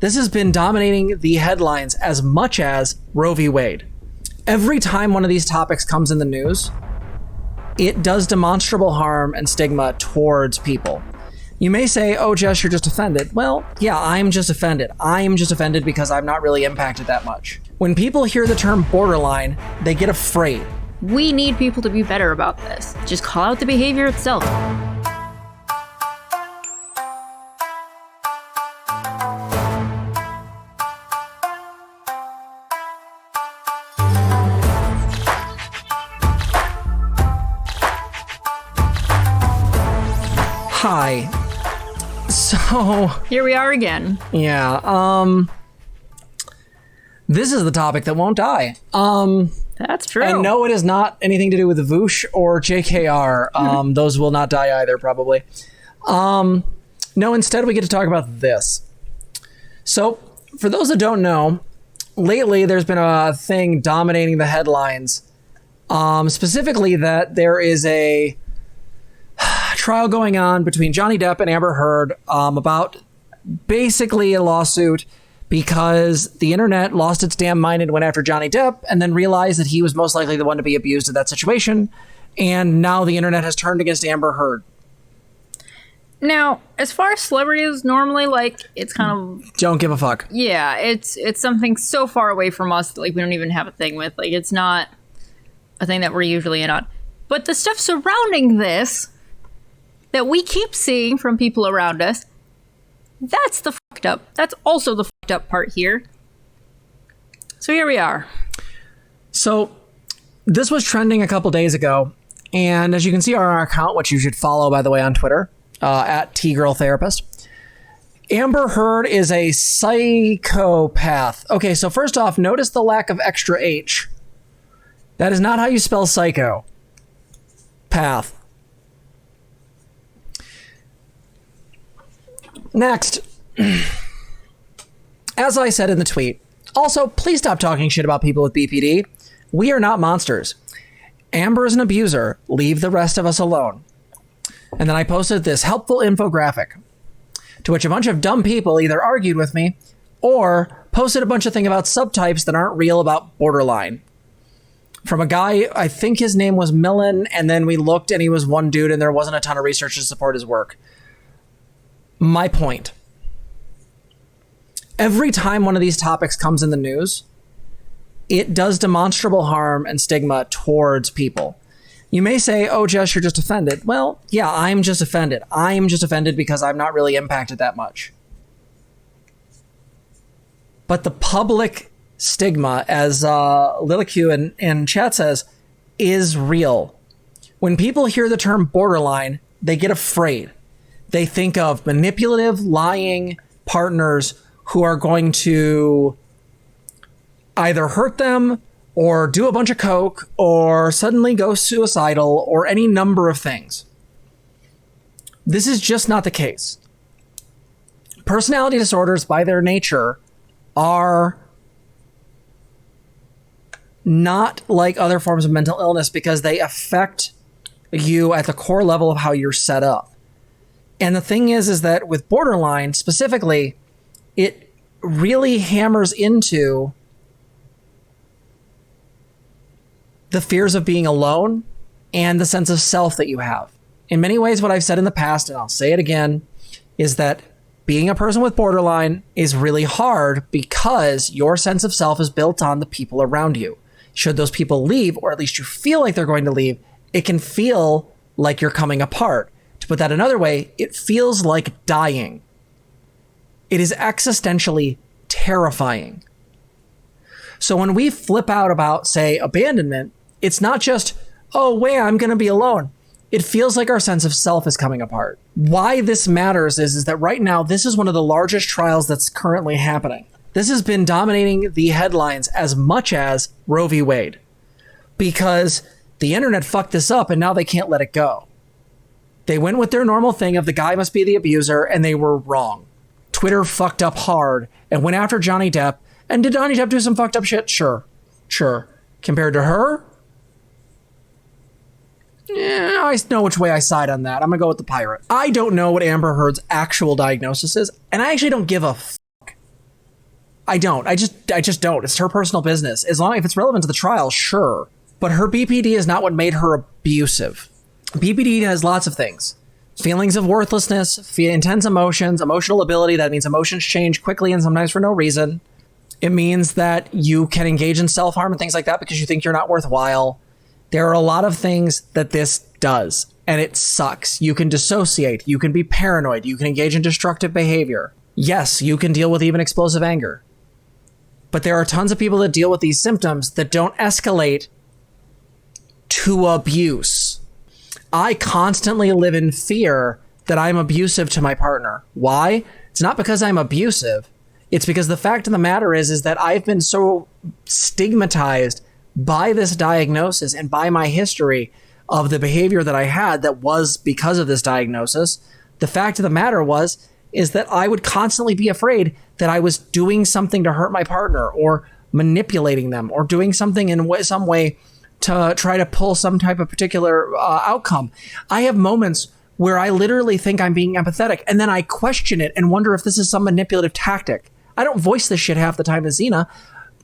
This has been dominating the headlines as much as Roe v. Wade. Every time one of these topics comes in the news, it does demonstrable harm and stigma towards people. You may say, oh, Jess, you're just offended. Well, yeah, I'm just offended. I'm just offended because I'm not really impacted that much. When people hear the term borderline, they get afraid. We need people to be better about this. Just call out the behavior itself. Hi. So... Here we are again. Yeah, this is the topic that won't die. That's true. And no, it is not anything to do with Voosh or JKR. Those will not die either, probably. No, instead we get to talk about this. So, for those that don't know, lately there's been a thing dominating the headlines. Specifically that there is a trial going on between Johnny Depp and Amber Heard about basically a lawsuit because the internet lost its damn mind and went after Johnny Depp and then realized that he was most likely the one to be abused in that situation. And now the internet has turned against Amber Heard. Now, as far as celebrities, normally, like, it's kind of... Don't give a fuck. Yeah, it's something so far away from us that, like, we don't even have a thing with. Like, it's not a thing that we're usually in on. But the stuff surrounding this that we keep seeing from people around us, that's the fucked up. That's also the fucked up part here. So here we are. So this was trending a couple days ago. And as you can see on our account, which you should follow, by the way, on Twitter, at TGirlTherapist, Amber Heard is a psychopath. Okay, so first off, notice the lack of extra H. That is not how you spell psycho. Path. Next, as I said in the tweet, also, please stop talking shit about people with BPD. We are not monsters. Amber is an abuser. Leave the rest of us alone. And then I posted this helpful infographic, to which a bunch of dumb people either argued with me or posted a bunch of things about subtypes that aren't real about borderline. From a guy, I think his name was Millen, and then we looked and he was one dude and there wasn't a ton of research to support his work. My point. Every time one of these topics comes in the news, it does demonstrable harm and stigma towards people. You may say, oh, Jess, you're just offended. Well, yeah, I'm just offended. I'm just offended because I'm not really impacted that much. But the public stigma, as LiQWYD in chat says, is real. When people hear the term borderline, they get afraid. They think of manipulative, lying partners who are going to either hurt them or do a bunch of coke or suddenly go suicidal or any number of things. This is just not the case. Personality disorders, by their nature, are not like other forms of mental illness because they affect you at the core level of how you're set up. And the thing is that with borderline specifically, it really hammers into the fears of being alone and the sense of self that you have. In many ways, what I've said in the past, and I'll say it again, is that being a person with borderline is really hard because your sense of self is built on the people around you. Should those people leave, or at least you feel like they're going to leave, it can feel like you're coming apart. To put that another way, it feels like dying. It is existentially terrifying. So when we flip out about, say, abandonment, it's not just, oh, wait, I'm going to be alone. It feels like our sense of self is coming apart. Why this matters is that right now, this is one of the largest trials that's currently happening. This has been dominating the headlines as much as Roe v. Wade because the internet fucked this up and now they can't let it go. They went with their normal thing of the guy must be the abuser, and they were wrong. Twitter fucked up hard and went after Johnny Depp. And did Johnny Depp do some fucked up shit? Sure. Compared to her? Yeah, I know which way I side on that. I'm going to go with the pirate. I don't know what Amber Heard's actual diagnosis is, and I actually don't give a fuck. I don't. I just don't. It's her personal business. As long as it's relevant to the trial, sure. But her BPD is not what made her abusive. BPD has lots of things. Feelings of worthlessness, intense emotions, emotional ability. That means emotions change quickly and sometimes for no reason. It means that you can engage in self-harm and things like that because you think you're not worthwhile. There are a lot of things that this does, and it sucks. You can dissociate. You can be paranoid. You can engage in destructive behavior. Yes, you can deal with even explosive anger. But there are tons of people that deal with these symptoms that don't escalate to abuse. I constantly live in fear that I'm abusive to my partner. Why? It's not because I'm abusive. It's because the fact of the matter is that I've been so stigmatized by this diagnosis and by my history of the behavior that I had that was because of this diagnosis. The fact of the matter is that I would constantly be afraid that I was doing something to hurt my partner or manipulating them or doing something in some way to try to pull some type of particular outcome. I have moments where I literally think I'm being empathetic and then I question it and wonder if this is some manipulative tactic. I don't voice this shit half the time to Zena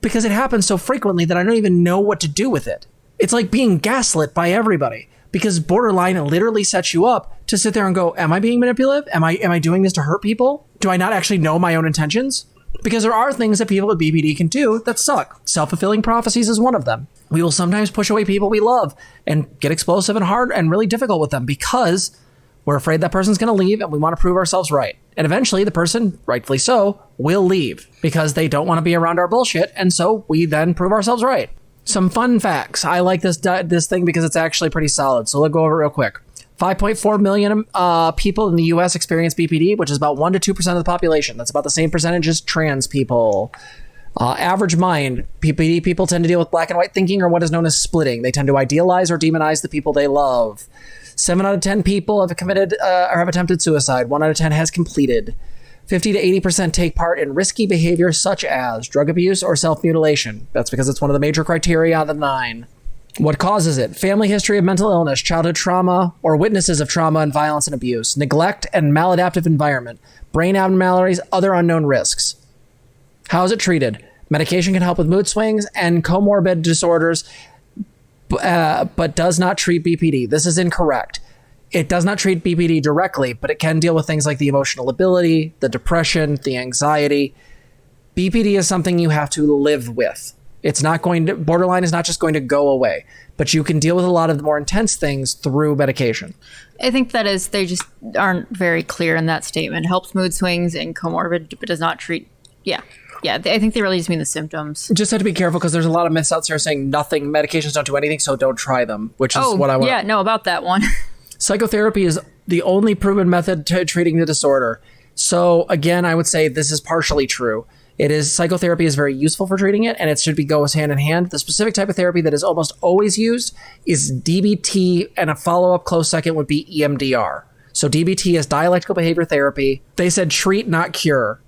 because it happens so frequently that I don't even know what to do with it. It's like being gaslit by everybody because borderline literally sets you up to sit there and go, am I being manipulative? Am I doing this to hurt people? Do I not actually know my own intentions? Because there are things that people with BPD can do that suck. Self-fulfilling prophecies is one of them. We will sometimes push away people we love and get explosive and hard and really difficult with them because we're afraid that person's going to leave and we want to prove ourselves right. And eventually the person, rightfully so, will leave because they don't want to be around our bullshit. And so we then prove ourselves right. Some fun facts. I like this thing because it's actually pretty solid. So let's go over it real quick. 5.4 million people in the U.S. experience BPD, which is about 1% to 2% of the population. That's about the same percentage as trans people. Average mind. BPD people tend to deal with black and white thinking or what is known as splitting. They tend to idealize or demonize the people they love. 7 out of 10 people have committed or have attempted suicide. 1 out of 10 has completed. 50 to 80% take part in risky behavior such as drug abuse or self-mutilation. That's because it's one of the major criteria of the 9. What causes it? Family history of mental illness, childhood trauma, or witnesses of trauma and violence and abuse, neglect and maladaptive environment, brain abnormalities, other unknown risks. How is it treated? Medication can help with mood swings and comorbid disorders, but does not treat BPD. This is incorrect. It does not treat BPD directly, but it can deal with things like the emotional ability, the depression, the anxiety. BPD is something you have to live with. It's not going to, borderline is not just going to go away, but you can deal with a lot of the more intense things through medication. I think that is, they just aren't very clear in that statement. Helps mood swings and comorbid, but does not treat, yeah, I think they really just mean the symptoms. Just have to be careful because there's a lot of myths out there saying nothing, medications don't do anything, so don't try them, which is what I want. Yeah, no, about that one. Psychotherapy is the only proven method to treating the disorder. So again, I would say this is partially true. Psychotherapy is very useful for treating it, and it should go hand in hand. The specific type of therapy that is almost always used is DBT, and a follow-up close second would be EMDR. So DBT is dialectical behavior therapy. They said treat, not cure.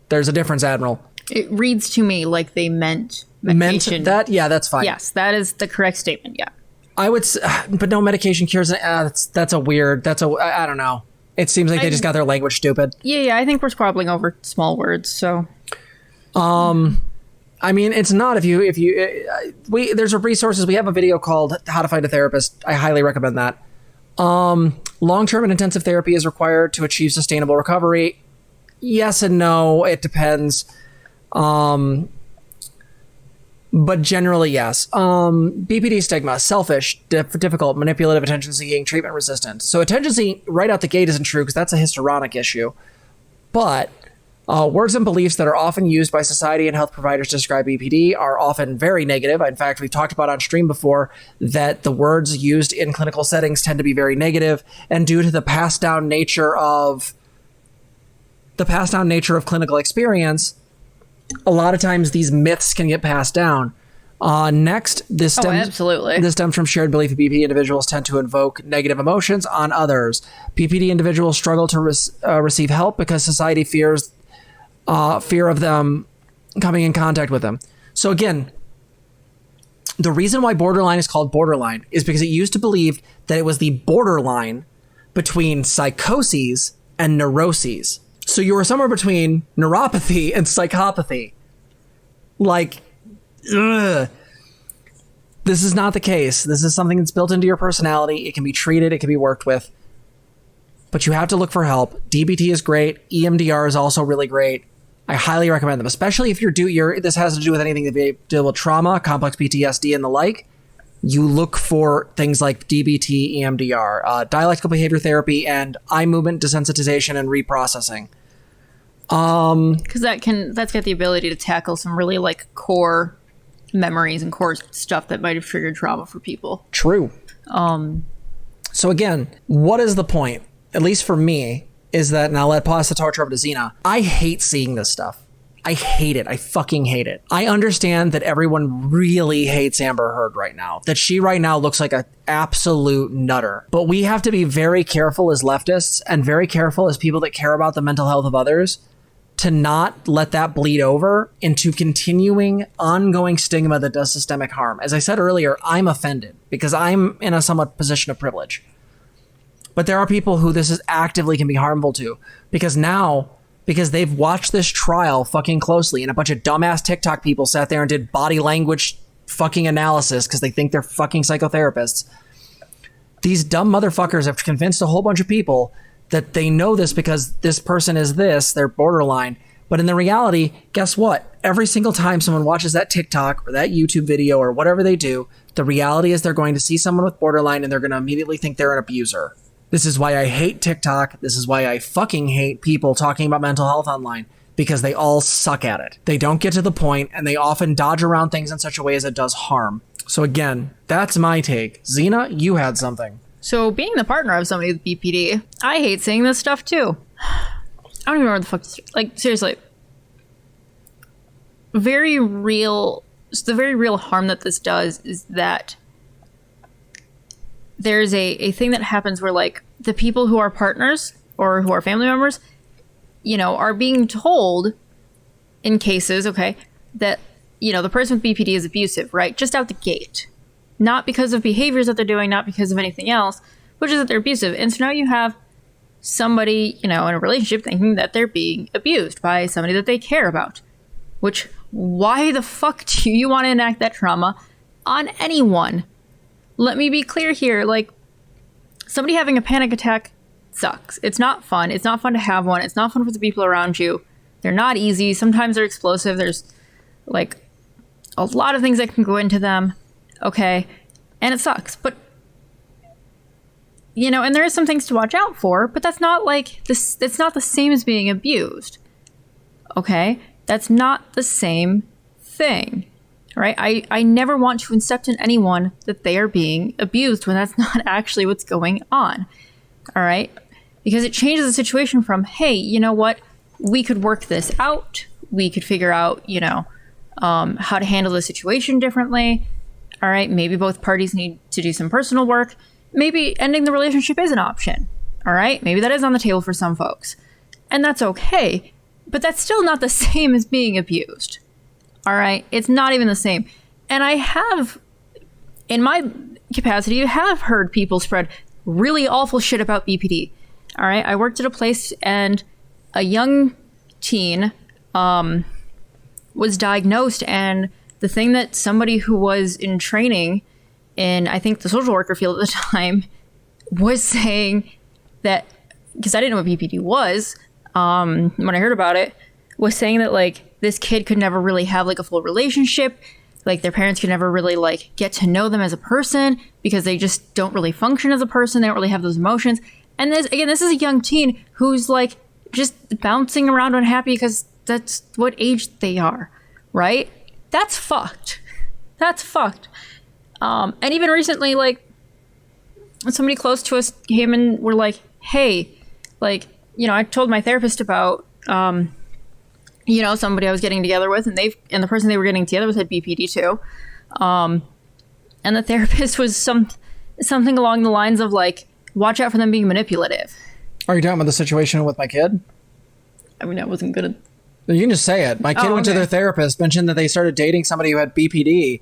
There's a difference, Admiral. It reads to me like they meant medication. Meant that? Yeah, that's fine. Yes, that is the correct statement, yeah. I would, but no, medication cures. That's a weird. I don't know. It seems like they just got their language stupid. Yeah. I think we're squabbling over small words. So, I mean, it's not. There's resources. We have a video called "How to Find a Therapist." I highly recommend that. Long-term and intensive therapy is required to achieve sustainable recovery. Yes and no. It depends. But generally, yes. BPD stigma, selfish, difficult, manipulative, attention-seeking, treatment-resistant. So attention-seeking right out the gate isn't true because that's a histrionic issue. But words and beliefs that are often used by society and health providers to describe BPD are often very negative. In fact, we've talked about on stream before that the words used in clinical settings tend to be very negative, and due to the passed-down nature of clinical experience, a lot of times these myths can get passed down. Next, this stems from shared belief that BPD individuals tend to invoke negative emotions on others. BPD individuals struggle to receive help because society fears fear of them coming in contact with them. So again, the reason why borderline is called borderline is because it used to believe that it was the borderline between psychoses and neuroses. So you were somewhere between neuropathy and psychopathy. Like, ugh. This is not the case. This is something that's built into your personality. It can be treated. It can be worked with. But you have to look for help. DBT is great. EMDR is also really great. I highly recommend them, especially if this has to do with anything that deal with trauma, complex PTSD, and the like. You look for things like DBT, EMDR, dialectical behavior therapy, and eye movement desensitization and reprocessing. Because that's got the ability to tackle some really like core memories and core stuff that might have triggered trauma for people. True. So again, what is the point? At least for me, is that, and I'll pass the torch over to Zena. I hate seeing this stuff. I hate it. I fucking hate it. I understand that everyone really hates Amber Heard right now, that she right now looks like an absolute nutter. But we have to be very careful as leftists and very careful as people that care about the mental health of others to not let that bleed over into continuing ongoing stigma that does systemic harm. As I said earlier, I'm offended because I'm in a somewhat position of privilege. But there are people who this is actively can be harmful to because they've watched this trial fucking closely and a bunch of dumbass TikTok people sat there and did body language fucking analysis because they think they're fucking psychotherapists. These dumb motherfuckers have convinced a whole bunch of people that they know this because this person is this, they're borderline. But in the reality, guess what? Every single time someone watches that TikTok or that YouTube video or whatever they do, the reality is they're going to see someone with borderline and they're going to immediately think they're an abuser. This is why I hate TikTok. This is why I fucking hate people talking about mental health online, because they all suck at it. They don't get to the point, and they often dodge around things in such a way as it does harm. So again, that's my take. Zena, you had something. So being the partner of somebody with BPD, I hate seeing this stuff too. I don't even know what the fuck like, seriously. The very real harm that this does is that there's a thing that happens where like the people who are partners or who are family members, you know, are being told in cases, okay, that, you know, the person with BPD is abusive, right? Just out the gate. Not because of behaviors that they're doing, not because of anything else, which is that they're abusive. And so now you have somebody, you know, in a relationship thinking that they're being abused by somebody that they care about. Which, why the fuck do you want to enact that trauma on anyone? Let me be clear here, like, somebody having a panic attack sucks. It's not fun. It's not fun to have one. It's not fun for the people around you. They're not easy. Sometimes they're explosive. There's, like, a lot of things that can go into them. Okay? And it sucks. But, you know, and there is some things to watch out for, but that's not, like, this. It's not the same as being abused. Okay? That's not the same thing. Right? I never want to incept in anyone that they are being abused when that's not actually what's going on. All right? Because it changes the situation from, hey, you know what? We could work this out. We could figure out, you know, how to handle the situation differently. All right? Maybe both parties need to do some personal work. Maybe ending the relationship is an option. All right? Maybe that is on the table for some folks. And that's okay. But that's still not the same as being abused. All right. It's not even the same. And I have, in my capacity, have heard people spread really awful shit about BPD. All right. I worked at a place and a young teen was diagnosed. And the thing that somebody who was in training in, I think, the social worker field at the time was saying that, because I didn't know what BPD was when I heard about it, was saying that, like, this kid could never really have, like, a full relationship. Like, their parents could never really, like, get to know them as a person because they just don't really function as a person. They don't really have those emotions. And this is a young teen who's, like, just bouncing around unhappy because that's what age they are, right? That's fucked. That's fucked. And even recently, like, somebody close to us came and were like, hey, like, you know, I told my therapist about, you know, somebody I was getting together with, and the person they were getting together with had BPD too. And the therapist was something along the lines of, like, watch out for them being manipulative. Are you talking about the situation with my kid? I mean, I wasn't gonna. You can just say it. My kid went to their therapist, mentioned that they started dating somebody who had BPD.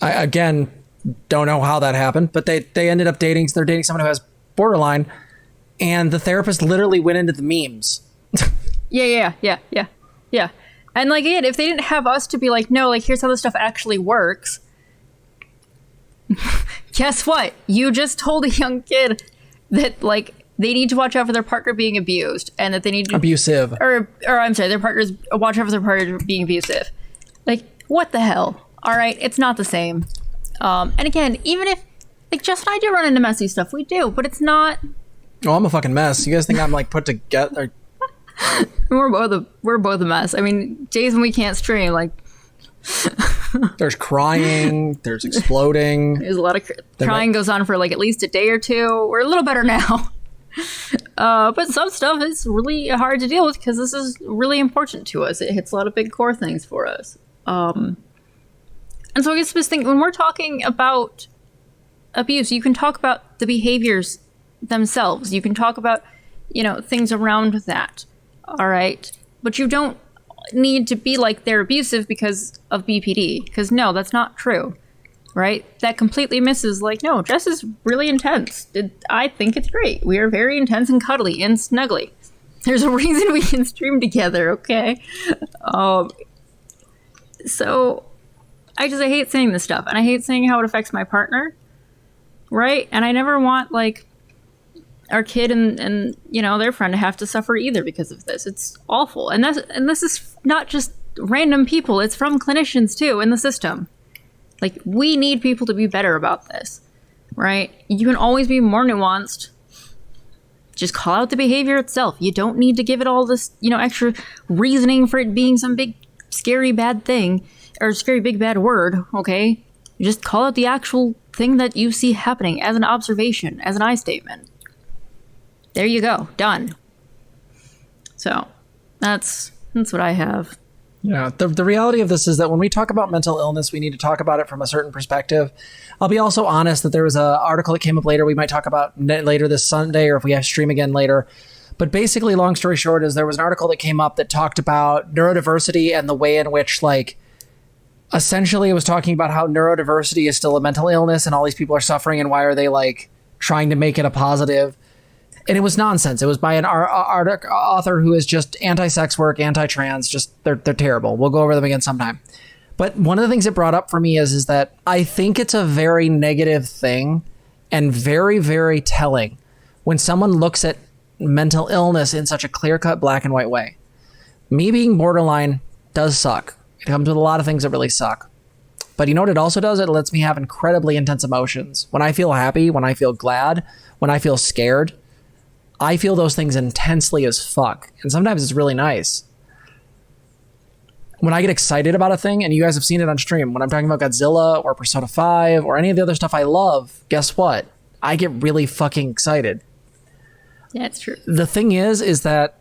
I, again, don't know how that happened, but they ended up dating someone who has borderline, and the therapist literally went into the memes. Yeah. And like, again, if they didn't have us to be like, no, like, here's how this stuff actually works. Guess what? You just told a young kid that, like, they need to watch out for their partner being abused, and that they need to abusive, or I'm sorry, their partners watch out for their partner being abusive. Like, what the hell? All right, it's not the same. And again, even if, like, Jess and I do run into messy stuff, we do, but it's not. Oh, I'm a fucking mess. You guys think I'm like put together? We're both a mess. I mean, days when we can't stream, like. There's crying, there's exploding. There's a lot of crying goes on for like at least a day or two. We're a little better now. But some stuff is really hard to deal with because this is really important to us. It hits a lot of big core things for us. And so I guess this thing, when we're talking about abuse, you can talk about the behaviors themselves. You can talk about, things around that. All right. But you don't need to be like they're abusive because of BPD. Because no, that's not true. Right? That completely misses, like, no, Jess is really intense. I think it's great. We are very intense and cuddly and snuggly. There's a reason we can stream together, okay? So I hate saying this stuff, and I hate saying how it affects my partner, right? And I never want, like, our kid and their friend to have to suffer either because of this. It's awful. And this is not just random people. It's from clinicians, too, in the system. Like, we need people to be better about this, right? You can always be more nuanced. Just call out the behavior itself. You don't need to give it all this, extra reasoning for it being some big, scary, bad thing, or scary, big, bad word, okay? You just call out the actual thing that you see happening as an observation, as an I statement. There you go. Done. So, that's what I have. Yeah, the reality of this is that when we talk about mental illness, we need to talk about it from a certain perspective. I'll be also honest that there was an article that came up later we might talk about later this Sunday, or if we have stream again later. But basically, long story short, is there was an article that came up that talked about neurodiversity and the way in which, like, essentially it was talking about how neurodiversity is still a mental illness and all these people are suffering and why are they, like, trying to make it a positive. And it was nonsense. It was by an author who is just anti-sex work, anti-trans. Just they're terrible. We'll go over them again sometime. But one of the things it brought up for me is that I think it's a very negative thing and very, very telling when someone looks at mental illness in such a clear-cut black and white way. Me being borderline does suck. It comes with a lot of things that really suck. But you know what it also does? It lets me have incredibly intense emotions. When I feel happy, when I feel glad, when I feel scared, I feel those things intensely as fuck. And sometimes it's really nice. When I get excited about a thing, and you guys have seen it on stream, when I'm talking about Godzilla or Persona 5 or any of the other stuff I love, guess what? I get really fucking excited. Yeah, it's true. The thing is that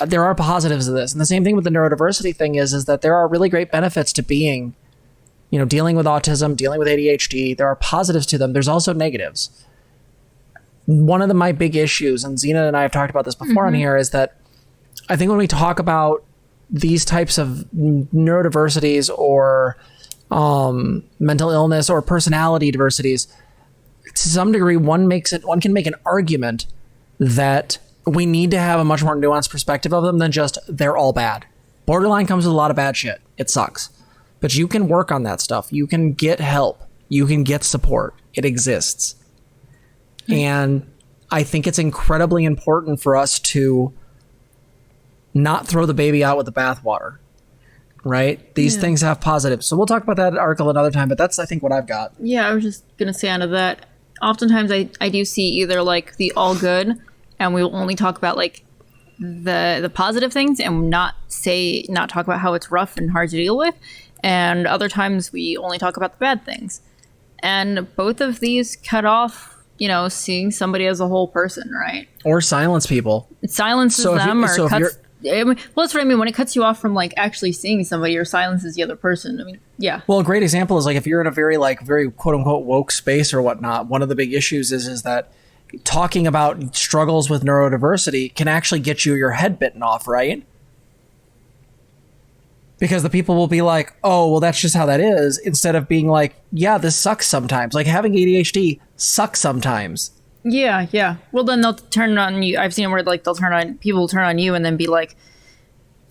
there are positives of this. And the same thing with the neurodiversity thing is that there are really great benefits to being, dealing with autism, dealing with ADHD. There are positives to them. There's also negatives. One of my big issues, and Zena and I have talked about this before on here, is that I think when we talk about these types of neurodiversities or mental illness or personality diversities, to some degree, one can make an argument that we need to have a much more nuanced perspective of them than just they're all bad. Borderline comes with a lot of bad shit. It sucks. But you can work on that stuff. You can get help. You can get support. It exists. And I think it's incredibly important for us to not throw the baby out with the bathwater, right? These things have positives. So we'll talk about that article another time, but that's, I think, what I've got. Yeah, I was just going to say onto that. Oftentimes I do see either like the all good, and we'll only talk about like the positive things and not talk about how it's rough and hard to deal with. And other times we only talk about the bad things. And both of these cut off, seeing somebody as a whole person, right? Or silence people. It silences them or cuts. Well, that's what I mean. When it cuts you off from like actually seeing somebody or silences the other person. I mean, yeah. Well, a great example is like if you're in a very quote unquote woke space or whatnot, one of the big issues is that talking about struggles with neurodiversity can actually get your head bitten off, right? Because the people will be like, oh, well, that's just how that is, instead of being like, yeah, this sucks sometimes. Like having ADHD sucks sometimes. Yeah, yeah. Well, then they'll turn on you. I've seen where like people will turn on you and then be like,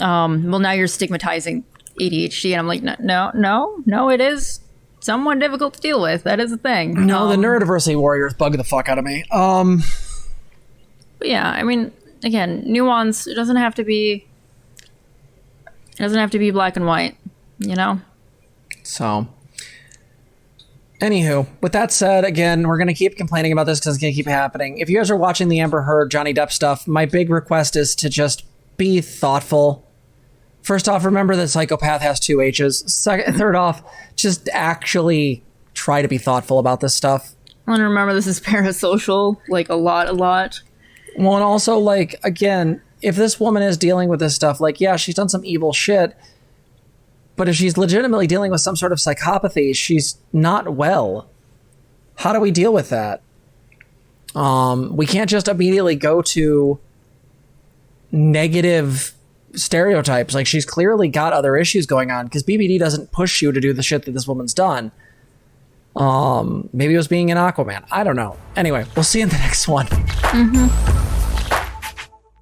well, now you're stigmatizing ADHD. And I'm like, no, it is somewhat difficult to deal with. That is a thing. No, the neurodiversity warriors bug the fuck out of me. But yeah, I mean, again, nuance. It doesn't have to be black and white, you know? So, anywho, with that said, again, we're going to keep complaining about this because it's going to keep happening. If you guys are watching the Amber Heard, Johnny Depp stuff, my big request is to just be thoughtful. First off, remember that psychopath has 2 H's. Third off, just actually try to be thoughtful about this stuff. And remember, this is parasocial, like a lot. Well, and also, like, again, if this woman is dealing with this stuff, like, yeah, she's done some evil shit, but if she's legitimately dealing with some sort of psychopathy, she's not well. How do we deal with that? We can't just immediately go to negative stereotypes. Like, she's clearly got other issues going on, because BPD doesn't push you to do the shit that this woman's done. Maybe it was being an Aquaman. I don't know. Anyway, we'll see you in the next one.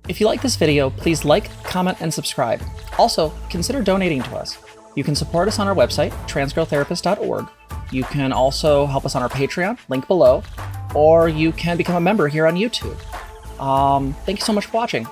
If you like this video, please like, comment, and subscribe. Also, consider donating to us. You can support us on our website, transgirltherapist.org. You can also help us on our Patreon, link below, or you can become a member here on YouTube. Thank you so much for watching.